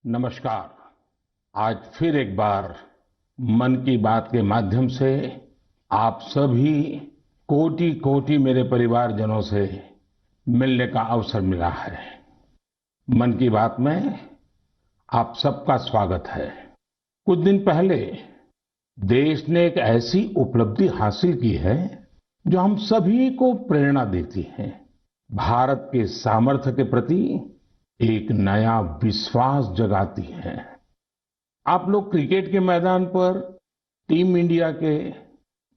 नमस्कार। आज फिर एक बार मन की बात के माध्यम से आप सभी कोटि कोटि मेरे परिवारजनों से मिलने का अवसर मिला है। मन की बात में आप सबका स्वागत है। कुछ दिन पहले देश ने एक ऐसी उपलब्धि हासिल की है जो हम सभी को प्रेरणा देती है। भारत के सामर्थ्य के प्रति एक नया विश्वास जगाती है। आप लोग क्रिकेट के मैदान पर टीम इंडिया के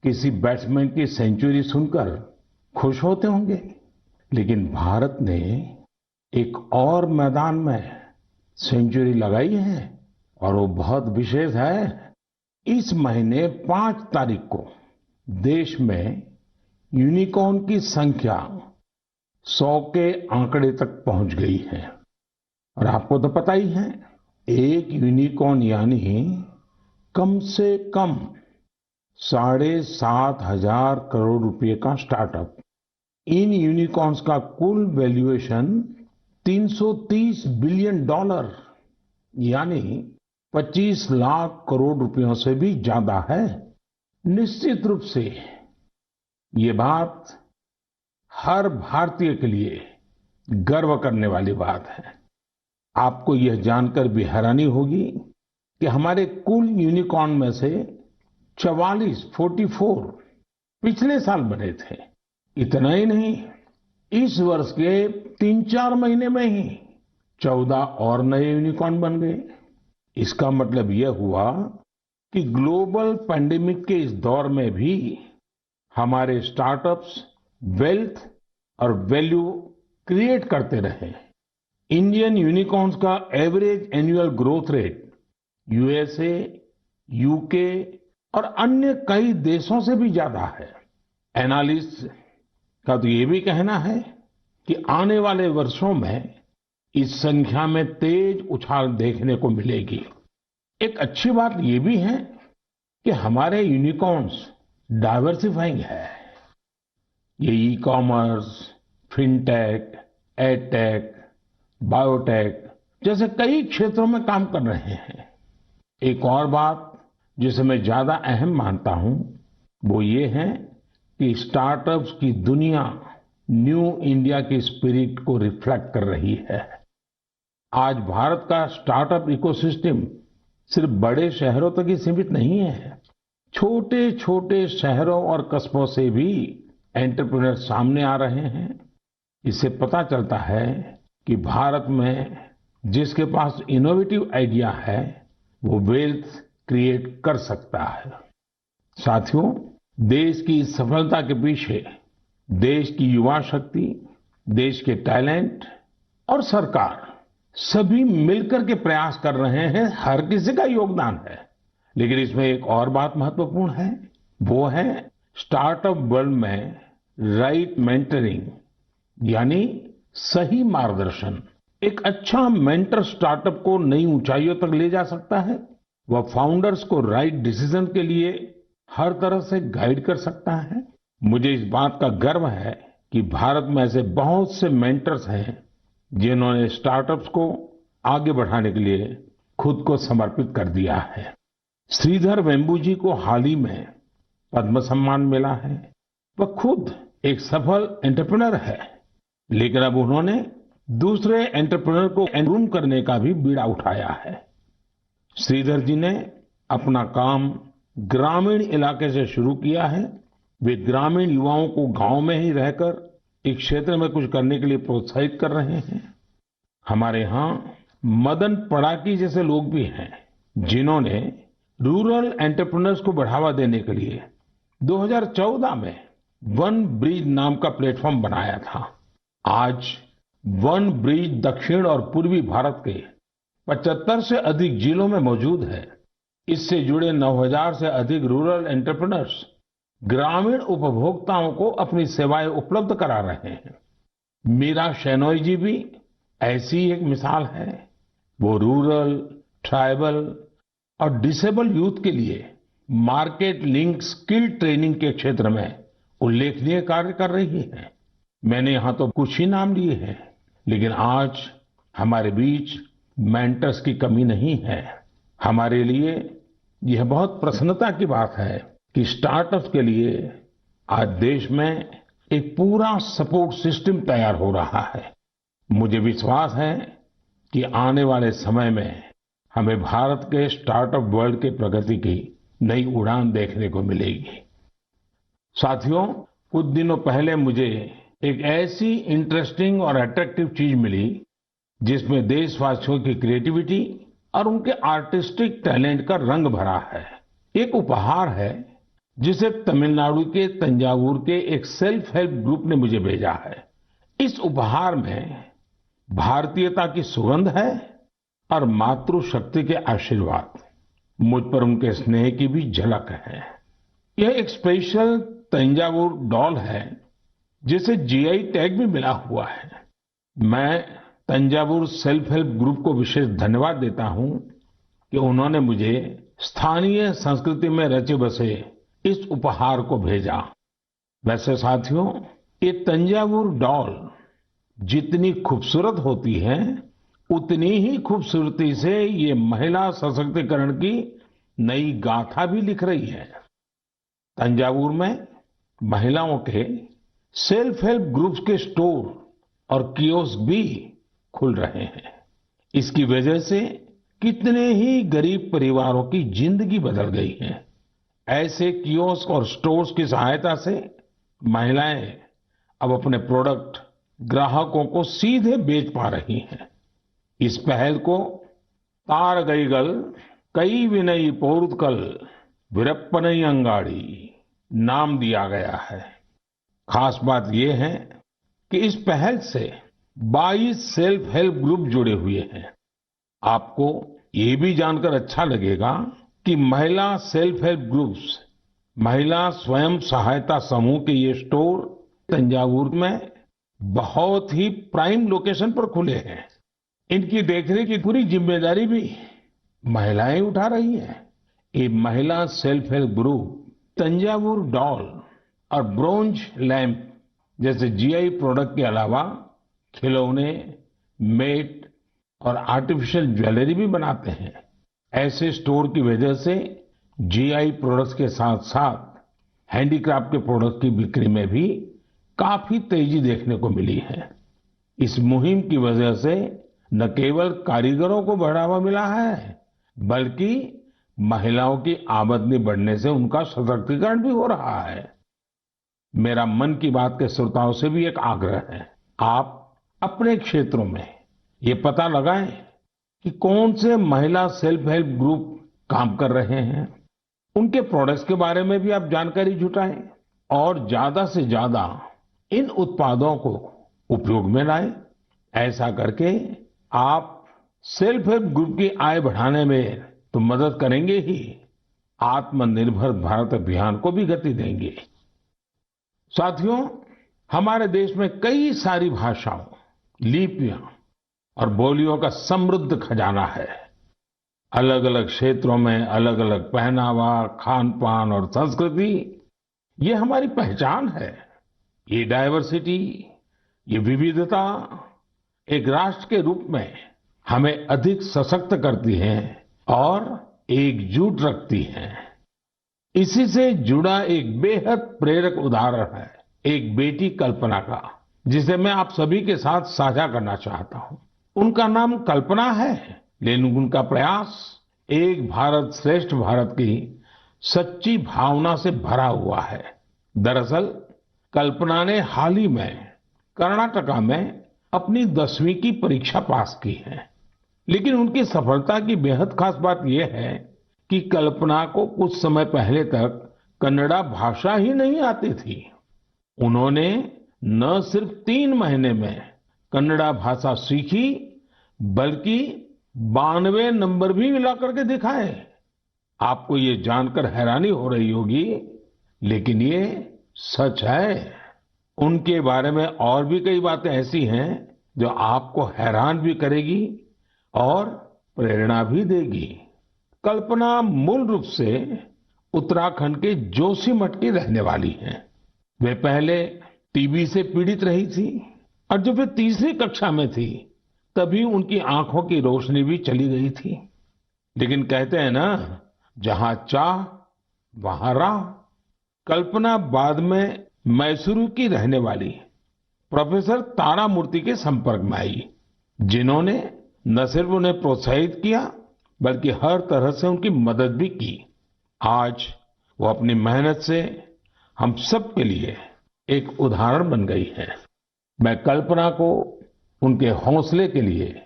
किसी बैट्समैन की सेंचुरी सुनकर खुश होते होंगे, लेकिन भारत ने एक और मैदान में सेंचुरी लगाई है और वो बहुत विशेष है। इस महीने 5 तारीख को देश में यूनिकॉर्न की संख्या 100 के आंकड़े तक पहुंच गई है। और आपको तो पता ही है, एक यूनिकॉर्न यानी कम से कम 7,500 करोड़ रुपए का स्टार्टअप। इन यूनिकॉर्न्स का कुल वैल्यूएशन $330 बिलियन यानी 25 लाख करोड़ रुपयों से भी ज्यादा है। निश्चित रूप से ये बात हर भारतीय के लिए गर्व करने वाली बात है। आपको यह जानकर भी हैरानी होगी कि हमारे कुल यूनिकॉर्न में से 44 पिछले साल बने थे। इतना ही नहीं, इस वर्ष के 3-4 महीने में ही 14 और नए यूनिकॉर्न बन गए। इसका मतलब यह हुआ कि ग्लोबल पैंडेमिक के इस दौर में भी हमारे स्टार्टअप्स वेल्थ और वैल्यू क्रिएट करते रहे। इंडियन यूनिकॉर्न्स का average annual growth rate USA, UK और अन्य कई देशों से भी ज्यादा है। एनालिस्ट का तो ये भी कहना है कि आने वाले वर्षों में इस संख्या में तेज उछाल देखने को मिलेगी। एक अच्छी बात ये भी है कि हमारे यूनिकॉर्न्स डाइवर्सिफाइंग है। ये e commerce, fintech, edtech, biotech जैसे कई क्षेत्रों में काम कर रहे हैं। एक और बात जिसे मैं ज्यादा अहम मानता हूं वो ये है कि स्टार्टअप्स की दुनिया न्यू इंडिया की स्पिरिट को रिफ्लेक्ट कर रही है। आज भारत का स्टार्टअप इकोसिस्टम सिर्फ बड़े शहरों तक ही सीमित नहीं है। छोटे छोटे शहरों और कस्बों से भी एंटरप्रेन्योर सामने आ रहे हैं। इससे पता चलता है कि भारत में जिसके पास इनोवेटिव आइडिया है वो वेल्थ क्रिएट कर सकता है। साथियों, देश की सफलता के पीछे देश की युवा शक्ति, देश के टैलेंट और सरकार सभी मिलकर के प्रयास कर रहे हैं। हर किसी का योगदान है। लेकिन इसमें एक और बात महत्वपूर्ण है, वो है स्टार्टअप वर्ल्ड में राइट मेंटरिंग यानी सही मार्गदर्शन। एक अच्छा मेंटर स्टार्टअप को नई ऊंचाइयों तक ले जा सकता है। वह फाउंडर्स को राइट डिसीजन के लिए हर तरह से गाइड कर सकता है। मुझे इस बात का गर्व है कि भारत में ऐसे बहुत से मेंटर्स हैं जिन्होंने स्टार्टअप्स को आगे बढ़ाने के लिए खुद को समर्पित कर दिया है। श्रीधर वेम्बू जी को हाल ही में पद्म सम्मान मिला है। वह खुद एक सफल एंटरप्रेन्योर है, लेकिन अब उन्होंने दूसरे एंटरप्रेन्योर को ग्रूम करने का भी बीड़ा उठाया है। श्रीधर जी ने अपना काम ग्रामीण इलाके से शुरू किया है। वे ग्रामीण युवाओं को गांव में ही रहकर इस क्षेत्र में कुछ करने के लिए प्रोत्साहित कर रहे हैं। हमारे यहाँ मदन पड़ाकी जैसे लोग भी हैं जिन्होंने रूरल एंटरप्रेन्योर्स को बढ़ावा देने के लिए 2014 में वन ब्रिज नाम का प्लेटफॉर्म बनाया था। आज वन ब्रिज दक्षिण और पूर्वी भारत के 75 से अधिक जिलों में मौजूद है। इससे जुड़े 9,000 से अधिक रूरल एंटरप्रेन्योर्स ग्रामीण उपभोक्ताओं को अपनी सेवाएं उपलब्ध करा रहे हैं। मीरा शेनॉय जी भी ऐसी एक मिसाल है। वो रूरल, ट्राइबल और डिसेबल यूथ के लिए मार्केट लिंक स्किल ट्रेनिंग के क्षेत्र में उल्लेखनीय कार्य कर रही है। मैंने यहां तो कुछ ही नाम लिए हैं, लेकिन आज हमारे बीच मेंटर्स की कमी नहीं है। हमारे लिए यह बहुत प्रसन्नता की बात है कि स्टार्टअप्स के लिए आज देश में एक पूरा सपोर्ट सिस्टम तैयार हो रहा है। मुझे विश्वास है कि आने वाले समय में हमें भारत के स्टार्टअप वर्ल्ड की प्रगति की नई उड़ान देखने को मिलेगी। साथियों, कुछ दिनों पहले मुझे एक ऐसी इंटरेस्टिंग और अट्रैक्टिव चीज मिली जिसमें देशवासियों की क्रिएटिविटी और उनके आर्टिस्टिक टैलेंट का रंग भरा है। एक उपहार है जिसे तमिलनाडु के तंजावुर के एक सेल्फ हेल्प ग्रुप ने मुझे भेजा है। इस उपहार में भारतीयता की सुगंध है और मातृशक्ति के आशीर्वाद। मुझ पर उनके स्नेह की भी झलक है। यह एक स्पेशल तंजावुर डॉल है जिसे जीआई टैग भी मिला हुआ है। मैं तंजावुर सेल्फ हेल्प ग्रुप को विशेष धन्यवाद देता हूं कि उन्होंने मुझे स्थानीय संस्कृति में रचे बसे इस उपहार को भेजा। वैसे साथियों, ये तंजावुर डॉल जितनी खूबसूरत होती है उतनी ही खूबसूरती से ये महिला सशक्तिकरण की नई गाथा भी लिख रही है। तंजावुर में महिलाओं के सेल्फ हेल्प ग्रुप्स के स्टोर और कियोस्क भी खुल रहे हैं। इसकी वजह से कितने ही गरीब परिवारों की जिंदगी बदल गई है। ऐसे कियोस्क और स्टोर्स की सहायता से महिलाएं अब अपने प्रोडक्ट ग्राहकों को सीधे बेच पा रही हैं। इस पहल को तारगईगल कई विनई पोरुत्कल वीरप्पनई अंगाड़ी नाम दिया गया है। खास बात यह है कि इस पहल से 22 सेल्फ हेल्प ग्रुप जुड़े हुए हैं। आपको ये भी जानकर अच्छा लगेगा कि महिला सेल्फ हेल्प ग्रुप्स, महिला स्वयं सहायता समूह के ये स्टोर तंजावुर में बहुत ही प्राइम लोकेशन पर खुले हैं। इनकी देखरेख की पूरी जिम्मेदारी भी महिलाएं उठा रही हैं। ये महिला self help group Thanjavur doll और ब्रोंज लैंप जैसे जीआई प्रोडक्ट के अलावा खिलौने, मेट और आर्टिफिशियल ज्वेलरी भी बनाते हैं। ऐसे स्टोर की वजह से जीआई प्रोडक्ट्स के साथ साथ हैंडीक्राफ्ट के प्रोडक्ट की बिक्री में भी काफी तेजी देखने को मिली है। इस मुहिम की वजह से न केवल कारीगरों को बढ़ावा मिला है, बल्कि महिलाओं की आमदनी बढ़ने से उनका सशक्तिकरण भी हो रहा है। मेरा मन की बात के श्रोताओं से भी एक आग्रह है, आप अपने क्षेत्रों में ये पता लगाएं कि कौन से महिला सेल्फ हेल्प ग्रुप काम कर रहे हैं। उनके प्रोडक्ट्स के बारे में भी आप जानकारी जुटाएं और ज्यादा से ज्यादा इन उत्पादों को उपयोग में लाएं। ऐसा करके आप सेल्फ हेल्प ग्रुप की आय बढ़ाने में तो मदद करेंगे ही, आत्मनिर्भर भारत अभियान को भी गति देंगे। साथियों, हमारे देश में कई सारी भाषाओं, लिपियां और बोलियों का समृद्ध खजाना है। अलग अलग क्षेत्रों में अलग अलग पहनावा, खान पान और संस्कृति, ये हमारी पहचान है। ये डाइवर्सिटी, ये विविधता एक राष्ट्र के रूप में हमें अधिक सशक्त करती है और एकजुट रखती है। इसी से जुड़ा एक बेहद प्रेरक उदाहरण है एक बेटी कल्पना का, जिसे मैं आप सभी के साथ साझा करना चाहता हूं। उनका नाम कल्पना है, लेकिन उनका प्रयास एक भारत श्रेष्ठ भारत की सच्ची भावना से भरा हुआ है। दरअसल कल्पना ने हाल ही में कर्नाटका में अपनी 10वीं की परीक्षा पास की है। लेकिन उनकी सफलता की बेहद खास बात यह है कि कल्पना को कुछ समय पहले तक कन्नड़ा भाषा ही नहीं आती थी। उन्होंने न सिर्फ 3 महीने में कन्नड़ा भाषा सीखी, बल्कि 92 नंबर भी मिला करके दिखाए। आपको ये जानकर हैरानी हो रही होगी, लेकिन ये सच है। उनके बारे में और भी कई बातें ऐसी हैं जो आपको हैरान भी करेगी और प्रेरणा भी देगी। कल्पना मूल रूप से उत्तराखंड के जोशीमठ की रहने वाली हैं। वे पहले टीबी से पीड़ित रही थी और जब वे तीसरी कक्षा में थी तभी उनकी आंखों की रोशनी भी चली गई थी। लेकिन कहते हैं ना, जहां चाह वहां राह। कल्पना बाद में मैसूरू की रहने वाली प्रोफेसर तारामूर्ति के संपर्क में आई, जिन्होंने न सिर्फ उन्हें प्रोत्साहित किया बल्कि हर तरह से उनकी मदद भी की। आज वो अपनी मेहनत से हम सब के लिए एक उदाहरण बन गई है। मैं कल्पना को उनके हौसले के लिए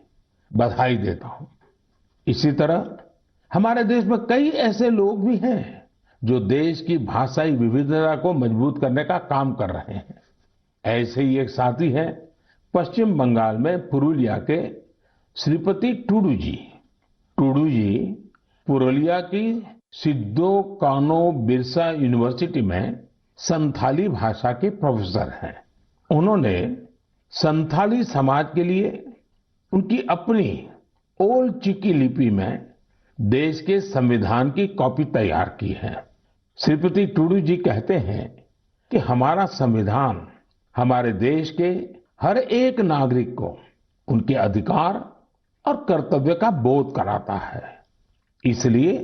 बधाई देता हूं। इसी तरह हमारे देश में कई ऐसे लोग भी हैं जो देश की भाषाई विविधता को मजबूत करने का काम कर रहे हैं। ऐसे ही एक साथी हैं पश्चिम बंगाल में पुरुलिया के श्रीपति टूडू जी। टूडू जी पुरुलिया की सिद्धो कानो बिरसा यूनिवर्सिटी में संथाली भाषा के प्रोफेसर हैं। उन्होंने संथाली समाज के लिए उनकी अपनी ओल्ड चिकी लिपि में देश के संविधान की कॉपी तैयार की है। श्रीपति टूडू जी कहते हैं कि हमारा संविधान हमारे देश के हर एक नागरिक को उनके अधिकार और कर्तव्य का बोध कराता है। इसलिए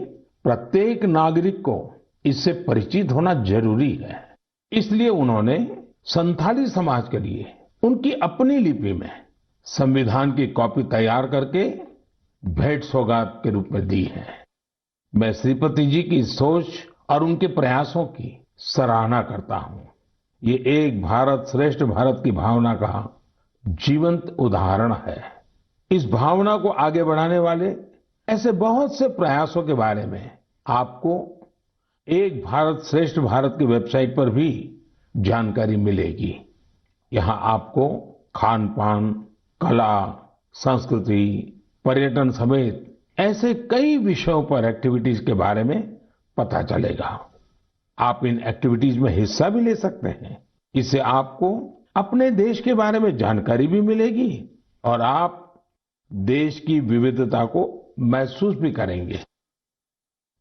प्रत्येक नागरिक को इससे परिचित होना जरूरी है। इसलिए उन्होंने संथाली समाज के लिए उनकी अपनी लिपि में संविधान की कॉपी तैयार करके भेंट सौगात के रूप में दी है। मैं श्रीपति जी की सोच और उनके प्रयासों की सराहना करता हूं। ये एक भारत श्रेष्ठ भारत की भावना का जीवंत उदाहरण है। इस भावना को आगे बढ़ाने वाले ऐसे बहुत से प्रयासों के बारे में आपको एक भारत श्रेष्ठ भारत की वेबसाइट पर भी जानकारी मिलेगी। यहाँ आपको खान पान, कला, संस्कृति, पर्यटन समेत ऐसे कई विषयों पर एक्टिविटीज के बारे में पता चलेगा। आप इन एक्टिविटीज में हिस्सा भी ले सकते हैं। इससे आपको अपने देश के बारे में जानकारी भी मिलेगी और आप देश की विविधता को महसूस भी करेंगे।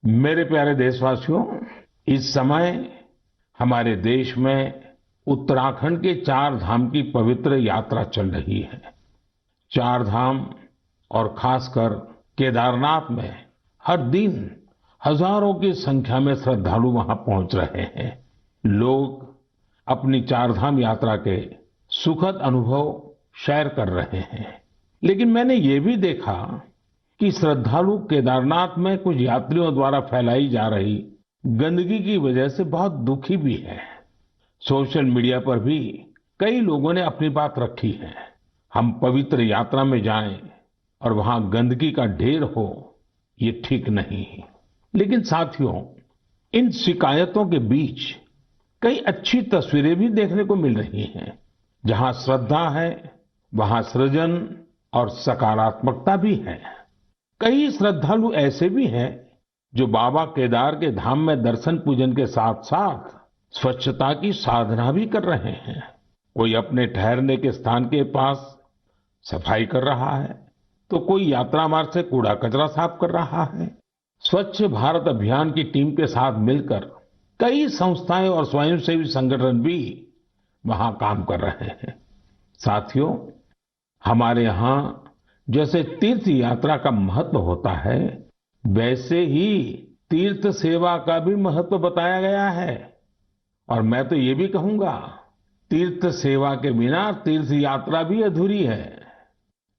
मेरे प्यारे देशवासियों, इस समय हमारे देश में उत्तराखंड के 4 धाम की पवित्र यात्रा चल रही है। 4 धाम और खासकर केदारनाथ में हर दिन हजारों की संख्या में श्रद्धालु वहां पहुंच रहे हैं। लोग अपनी 4 धाम यात्रा के सुखद अनुभव शेयर कर रहे हैं। लेकिन मैंने ये भी देखा कि श्रद्धालु केदारनाथ में कुछ यात्रियों द्वारा फैलाई जा रही गंदगी की वजह से बहुत दुखी भी है। सोशल मीडिया पर भी कई लोगों ने अपनी बात रखी है। हम पवित्र यात्रा में जाएं और वहां गंदगी का ढेर हो, ये ठीक नहीं। लेकिन साथियों, इन शिकायतों के बीच कई अच्छी तस्वीरें भी देखने को मिल रही हैं। जहां श्रद्धा है वहां सृजन और सकारात्मकता भी है। कई श्रद्धालु ऐसे भी हैं जो बाबा केदार के धाम में दर्शन पूजन के साथ साथ स्वच्छता की साधना भी कर रहे हैं। कोई अपने ठहरने के स्थान के पास सफाई कर रहा है, तो कोई यात्रा मार्ग से कूड़ा कचरा साफ कर रहा है। स्वच्छ भारत अभियान की टीम के साथ मिलकर कई संस्थाएं और स्वयंसेवी संगठन भी वहां काम कर रहे हैं। साथियों, हमारे यहाँ जैसे तीर्थ यात्रा का महत्व होता है, वैसे ही तीर्थ सेवा का भी महत्व बताया गया है। और मैं तो ये भी कहूंगा, तीर्थ सेवा के बिना तीर्थ यात्रा भी अधूरी है।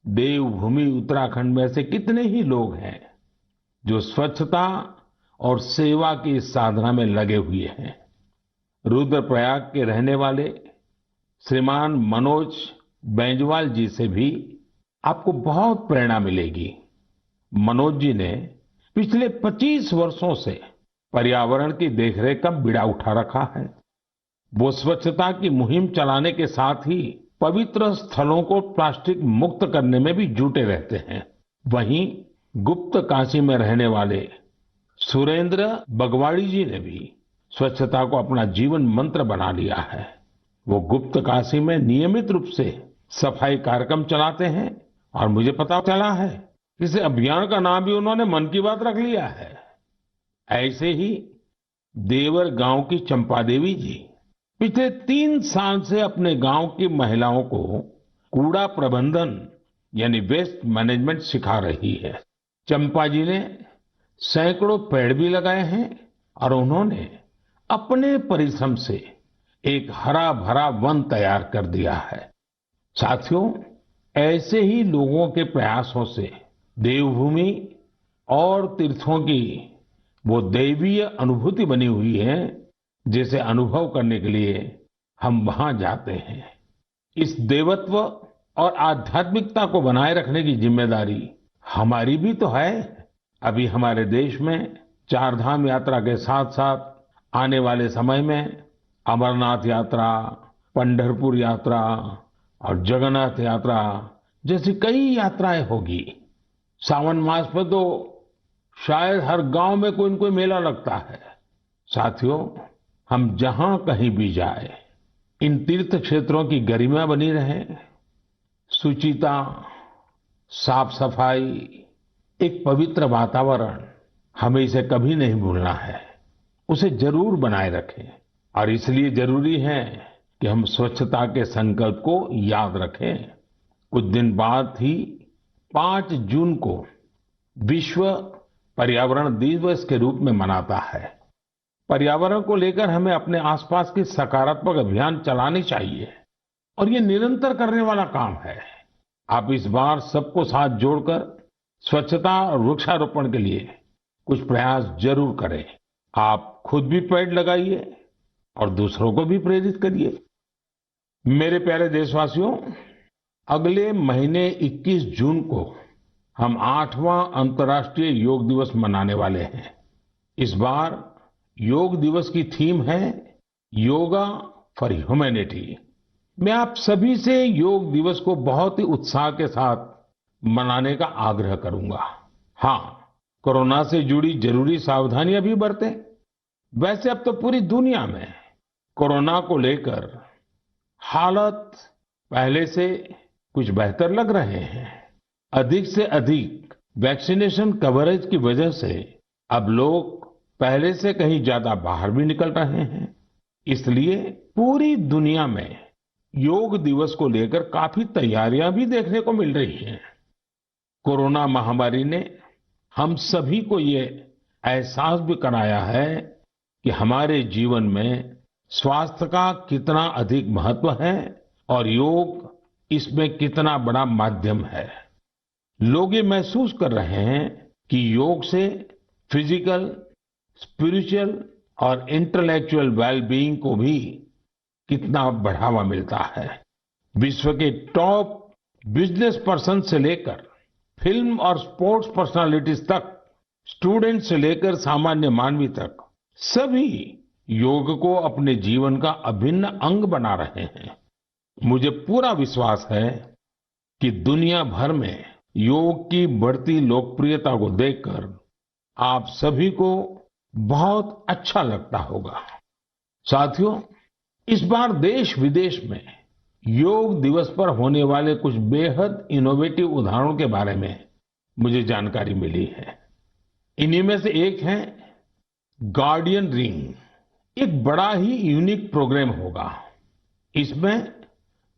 देवभूमि उत्तराखंड में से कितने ही लोग हैं जो स्वच्छता और सेवा की इस साधना में लगे हुए हैं। रुद्रप्रयाग के रहने वाले श्रीमान मनोज बैंजवाल जी से भी आपको बहुत प्रेरणा मिलेगी। मनोज जी ने पिछले 25 वर्षों से पर्यावरण की देखरेख का बीड़ा उठा रखा है। वो स्वच्छता की मुहिम चलाने के साथ ही पवित्र स्थलों को प्लास्टिक मुक्त करने में भी जुटे रहते हैं। वहीं गुप्त काशी में रहने वाले सुरेंद्र बगवाड़ी जी ने भी स्वच्छता को अपना जीवन मंत्र बना लिया है। वो गुप्त काशी में नियमित रूप से सफाई कार्यक्रम चलाते हैं और मुझे पता चला है इस अभियान का नाम भी उन्होंने मन की बात रख लिया है। ऐसे ही देवर गांव की चंपा देवी जी पिछले 3 साल से अपने गांव की महिलाओं को कूड़ा प्रबंधन यानी वेस्ट मैनेजमेंट सिखा रही है। चंपा जी ने सैकड़ों पेड़ भी लगाए हैं और उन्होंने अपने परिश्रम से एक हरा भरा वन तैयार कर दिया है। साथियों, ऐसे ही लोगों के प्रयासों से देवभूमि और तीर्थों की वो दैवीय अनुभूति बनी हुई है, जिसे अनुभव करने के लिए हम वहां जाते हैं। इस देवत्व और आध्यात्मिकता को बनाए रखने की जिम्मेदारी हमारी भी तो है। अभी हमारे देश में चार धाम यात्रा के साथ साथ आने वाले समय में अमरनाथ यात्रा, पंढरपुर यात्रा और जगन्नाथ यात्रा जैसी कई यात्राएं होगी। सावन मास में तो शायद हर गांव में कोई न कोई मेला लगता है। साथियों, हम जहां कहीं भी जाए, इन तीर्थ क्षेत्रों की गरिमा बनी रहे, शुचिता, साफ सफाई, एक पवित्र वातावरण, हमें इसे कभी नहीं भूलना है। उसे जरूर बनाए रखें और इसलिए जरूरी है कि हम स्वच्छता के संकल्प को याद रखें। कुछ दिन बाद ही 5 जून को विश्व पर्यावरण दिवस के रूप में मनाता है। पर्यावरण को लेकर हमें अपने आसपास की सकारात्मक अभियान चलाने चाहिए और ये निरंतर करने वाला काम है। आप इस बार सबको साथ जोड़कर स्वच्छता और वृक्षारोपण के लिए कुछ प्रयास जरूर करें। आप खुद भी पेड़ लगाइए और दूसरों को भी प्रेरित करिए। मेरे प्यारे देशवासियों, अगले महीने 21 जून को हम 8वां अंतर्राष्ट्रीय योग दिवस मनाने वाले हैं। इस बार योग दिवस की थीम है योगा फॉर ह्यूमैनिटी। मैं आप सभी से योग दिवस को बहुत ही उत्साह के साथ मनाने का आग्रह करूंगा। हाँ, कोरोना से जुड़ी जरूरी सावधानियां भी बरतें। वैसे अब तो पूरी दुनिया में कोरोना को लेकर हालत पहले से कुछ बेहतर लग रहे हैं। अधिक से अधिक वैक्सीनेशन कवरेज की वजह से अब लोग पहले से कहीं ज्यादा बाहर भी निकल रहे हैं। इसलिए पूरी दुनिया में योग दिवस को लेकर काफी तैयारियां भी देखने को मिल रही हैं। कोरोना महामारी ने हम सभी को ये एहसास भी कराया है कि हमारे जीवन में स्वास्थ्य का कितना अधिक महत्व है और योग इसमें कितना बड़ा माध्यम है। लोग ये महसूस कर रहे हैं कि योग से फिजिकल, स्पिरिचुअल और इंटेलेक्चुअल वेलबीइंग को भी कितना बढ़ावा मिलता है। विश्व के टॉप बिजनेस पर्सन से लेकर फिल्म और स्पोर्ट्स पर्सनालिटीज तक, स्टूडेंट से लेकर सामान्य मानवी तक, सभी योग को अपने जीवन का अभिन्न अंग बना रहे हैं। मुझे पूरा विश्वास है कि दुनिया भर में योग की बढ़ती लोकप्रियता को देखकर आप सभी को बहुत अच्छा लगता होगा। साथियों, इस बार देश विदेश में योग दिवस पर होने वाले कुछ बेहद इनोवेटिव उदाहरणों के बारे में मुझे जानकारी मिली है। इन्हीं में से एक है गार्डियन रिंग। एक बड़ा ही यूनिक प्रोग्राम होगा। इसमें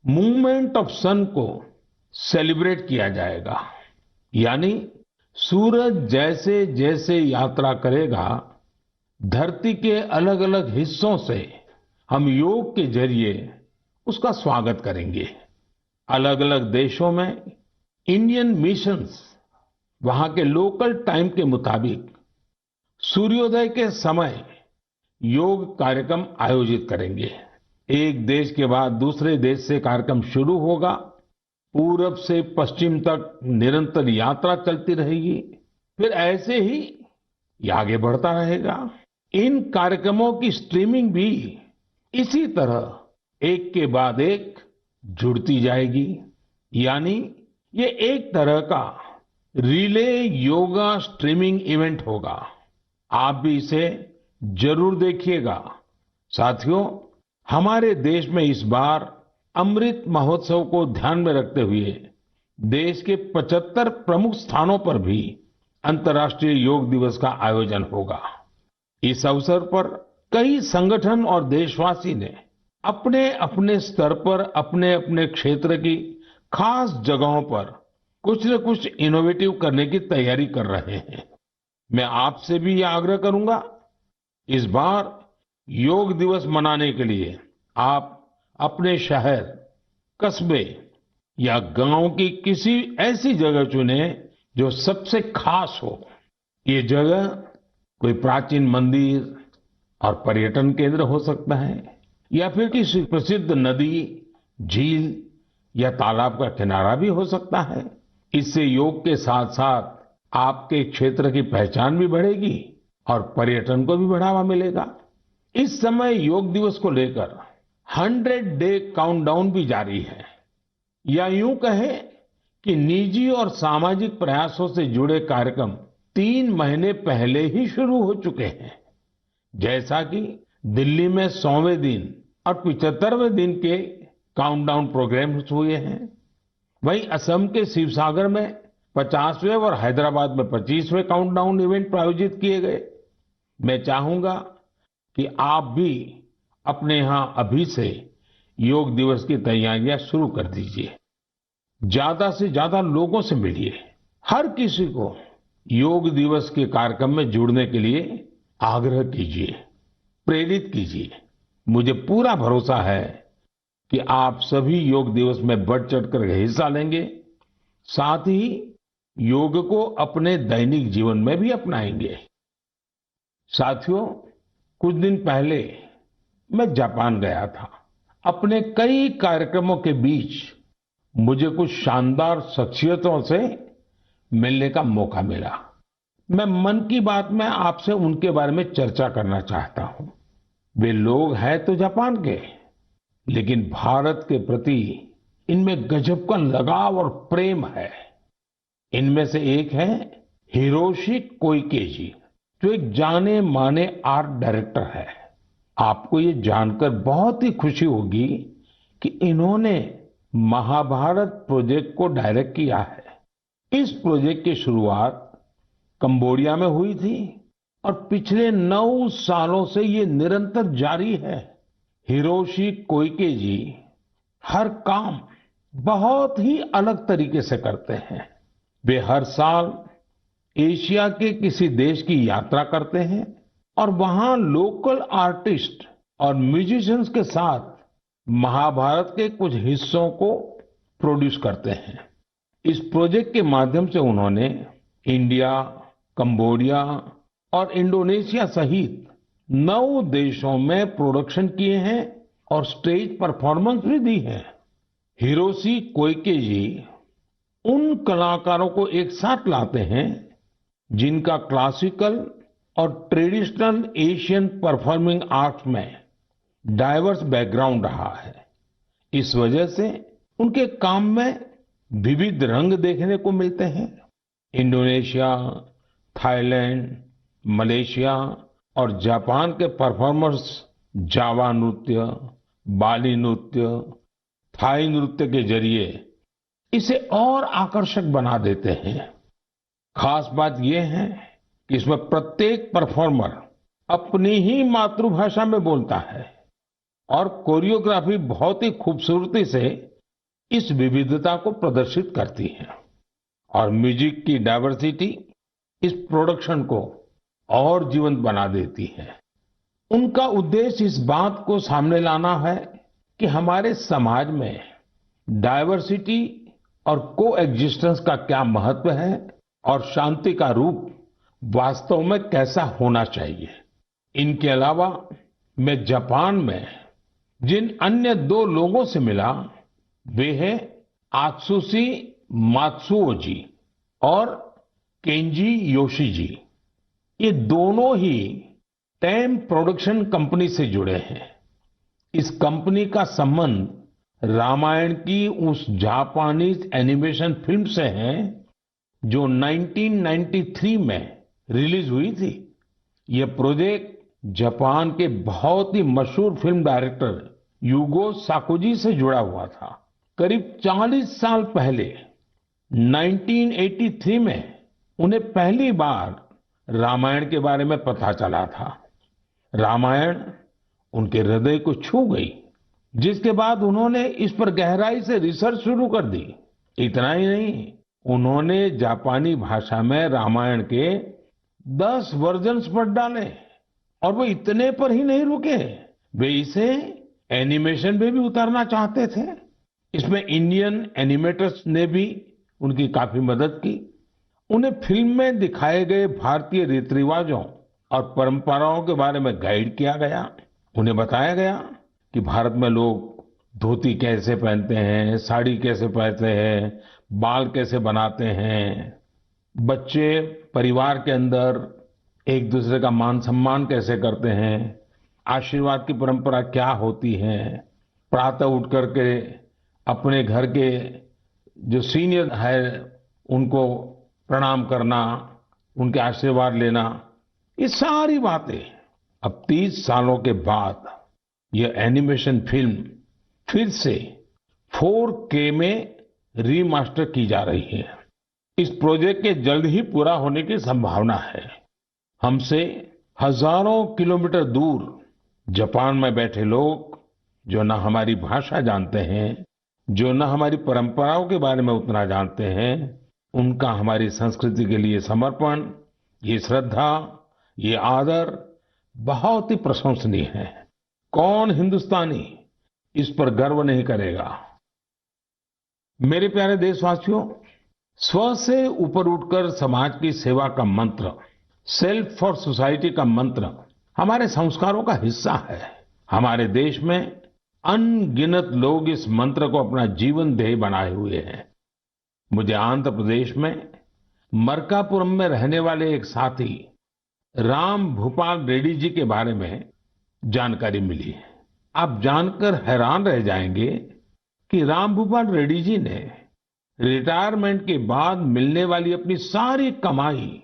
मूवमेंट ऑफ सन को सेलिब्रेट किया जाएगा, यानी सूरज जैसे जैसे यात्रा करेगा, धरती के अलग अलग हिस्सों से हम योग के जरिए उसका स्वागत करेंगे। अलग अलग देशों में इंडियन मिशंस वहां के लोकल टाइम के मुताबिक सूर्योदय के समय योग कार्यक्रम आयोजित करेंगे। एक देश के बाद दूसरे देश से कार्यक्रम शुरू होगा, पूरब से पश्चिम तक निरंतर यात्रा चलती रहेगी, फिर ऐसे ही ये आगे बढ़ता रहेगा। इन कार्यक्रमों की स्ट्रीमिंग भी इसी तरह एक के बाद एक जुड़ती जाएगी, यानी ये एक तरह का रिले योगा स्ट्रीमिंग इवेंट होगा। आप भी इसे जरूर देखिएगा। साथियों, हमारे देश में इस बार अमृत महोत्सव को ध्यान में रखते हुए देश के 75 प्रमुख स्थानों पर भी अंतर्राष्ट्रीय योग दिवस का आयोजन होगा। इस अवसर पर कई संगठन और देशवासी ने अपने अपने स्तर पर अपने अपने क्षेत्र की खास जगहों पर कुछ न कुछ इनोवेटिव करने की तैयारी कर रहे हैं। मैं आपसे भी यह आग्रह करूंगा, इस बार योग दिवस मनाने के लिए आप अपने शहर, कस्बे या गांव की किसी ऐसी जगह चुने जो सबसे खास हो। ये जगह कोई प्राचीन मंदिर और पर्यटन केंद्र हो सकता है, या फिर किसी प्रसिद्ध नदी, झील या तालाब का किनारा भी हो सकता है। इससे योग के साथ साथ आपके क्षेत्र की पहचान भी बढ़ेगी और पर्यटन को भी बढ़ावा मिलेगा। इस समय योग दिवस को लेकर 100 डे काउंटडाउन भी जारी है, या यूं कहें कि निजी और सामाजिक प्रयासों से जुड़े कार्यक्रम 3 महीने पहले ही शुरू हो चुके हैं। जैसा कि दिल्ली में 100वें दिन और 75वें दिन के काउंटडाउन प्रोग्राम्स हुए हैं, वहीं असम के शिवसागर में 50वें और हैदराबाद में 25वें काउंटडाउन इवेंट आयोजित किए गए। मैं चाहूंगा कि आप भी अपने यहाँ अभी से योग दिवस की तैयारियां शुरू कर दीजिए। ज्यादा से ज्यादा लोगों से मिलिए। हर किसी को योग दिवस के कार्यक्रम में जुड़ने के लिए आग्रह कीजिए, प्रेरित कीजिए। मुझे पूरा भरोसा है कि आप सभी योग दिवस में बढ़ चढ़कर हिस्सा लेंगे, साथ ही योग को अपने दैनिक जीवन में भी अपनाएंगे। साथियों, कुछ दिन पहले मैं जापान गया था। अपने कई कार्यक्रमों के बीच मुझे कुछ शानदार शख्सियतों से मिलने का मौका मिला। मैं मन की बात में आपसे उनके बारे में चर्चा करना चाहता हूं। वे लोग हैं तो जापान के, लेकिन भारत के प्रति इनमें गजब का लगाव और प्रेम है। इनमें से एक है हिरोशी कोइके जी, जो एक जाने माने आर्ट डायरेक्टर है। आपको ये जानकर बहुत ही खुशी होगी कि इन्होंने महाभारत प्रोजेक्ट को डायरेक्ट किया है। इस प्रोजेक्ट की शुरुआत कंबोडिया में हुई थी और पिछले 9 सालों से ये निरंतर जारी है। हिरोशी कोइके जी हर काम बहुत ही अलग तरीके से करते हैं। वे हर साल एशिया के किसी देश की यात्रा करते हैं और वहां लोकल आर्टिस्ट और म्यूजिशियंस के साथ महाभारत के कुछ हिस्सों को प्रोड्यूस करते हैं। इस प्रोजेक्ट के माध्यम से उन्होंने इंडिया, कंबोडिया और इंडोनेशिया सहित 9 देशों में प्रोडक्शन किए हैं और स्टेज परफॉर्मेंस भी दी है। हिरोशी कोइके जी उन कलाकारों को एक साथ लाते हैं जिनका क्लासिकल और ट्रेडिशनल एशियन परफॉर्मिंग आर्ट्स में डाइवर्स बैकग्राउंड रहा है। इस वजह से उनके काम में विविध रंग देखने को मिलते हैं। इंडोनेशिया, थाईलैंड, मलेशिया और जापान के परफॉर्मर्स जावा नृत्य, बाली नृत्य, थाई नृत्य के जरिए इसे और आकर्षक बना देते हैं। खास बात यह है कि इसमें प्रत्येक परफॉर्मर अपनी ही मातृभाषा में बोलता है और कोरियोग्राफी बहुत ही खूबसूरती से इस विविधता को प्रदर्शित करती है। और म्यूजिक की डाइवर्सिटी इस प्रोडक्शन को और जीवंत बना देती है। उनका उद्देश्य इस बात को सामने लाना है कि हमारे समाज में डाइवर्सिटी और कोएग्जिस्टेंस का क्या महत्व है और शांति का रूप वास्तव में कैसा होना चाहिए। इनके अलावा मैं जापान में जिन अन्य 2 लोगों से मिला, वे हैं आत्सुशि मात्सुओ जी और केंजी योशी जी। ये दोनों ही टेम प्रोडक्शन कंपनी से जुड़े हैं। इस कंपनी का संबंध रामायण की उस जापानीज एनिमेशन फिल्म से है जो 1993 में रिलीज हुई थी। यह प्रोजेक्ट जापान के बहुत ही मशहूर फिल्म डायरेक्टर युगो साकोजी से जुड़ा हुआ था। करीब 40 साल पहले 1983 में उन्हें पहली बार रामायण के बारे में पता चला था। रामायण उनके हृदय को छू गई, जिसके बाद उन्होंने इस पर गहराई से रिसर्च शुरू कर दी। इतना ही नहीं, उन्होंने जापानी भाषा में रामायण के 10 वर्जन्स पढ़ डाले और वो इतने पर ही नहीं रुके, वे इसे एनिमेशन में भी उतारना चाहते थे। इसमें इंडियन एनिमेटर्स ने भी उनकी काफी मदद की। उन्हें फिल्म में दिखाए गए भारतीय रीति रिवाजों और परंपराओं के बारे में गाइड किया गया। उन्हें बताया गया कि भारत में लोग धोती कैसे पहनते हैं, साड़ी कैसे पहनते हैं, बाल कैसे बनाते हैं, बच्चे परिवार के अंदर एक दूसरे का मान सम्मान कैसे करते हैं, आशीर्वाद की परंपरा क्या होती है, प्रातः उठ करके अपने घर के जो सीनियर है उनको प्रणाम करना, उनके आशीर्वाद लेना, ये सारी बातें अब 30 सालों के बाद ये एनिमेशन फिल्म फिर से 4K में रीमास्टर की जा रही है। इस प्रोजेक्ट के जल्द ही पूरा होने की संभावना है। हमसे हजारों किलोमीटर दूर जापान में बैठे लोग जो न हमारी भाषा जानते हैं, जो न हमारी परंपराओं के बारे में उतना जानते हैं, उनका हमारी संस्कृति के लिए समर्पण, ये श्रद्धा, ये आदर बहुत ही प्रशंसनीय है। कौन हिंदुस्तानी इस पर गर्व नहीं करेगा। मेरे प्यारे देशवासियों, स्व से ऊपर उठकर समाज की सेवा का मंत्र, सेल्फ फॉर सोसाइटी का मंत्र हमारे संस्कारों का हिस्सा है। हमारे देश में अनगिनत लोग इस मंत्र को अपना जीवन ध्येय बनाए हुए हैं। मुझे आंध्र प्रदेश में मरकापुरम में रहने वाले एक साथी राम भूपाल रेड्डी जी के बारे में जानकारी मिली है। आप जानकर हैरान रह जाएंगे कि राम भूपाल रेड्डी जी ने रिटायरमेंट के बाद मिलने वाली अपनी सारी कमाई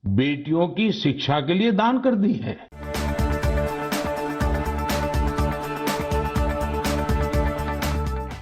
बेटियों की शिक्षा के लिए दान कर दी है।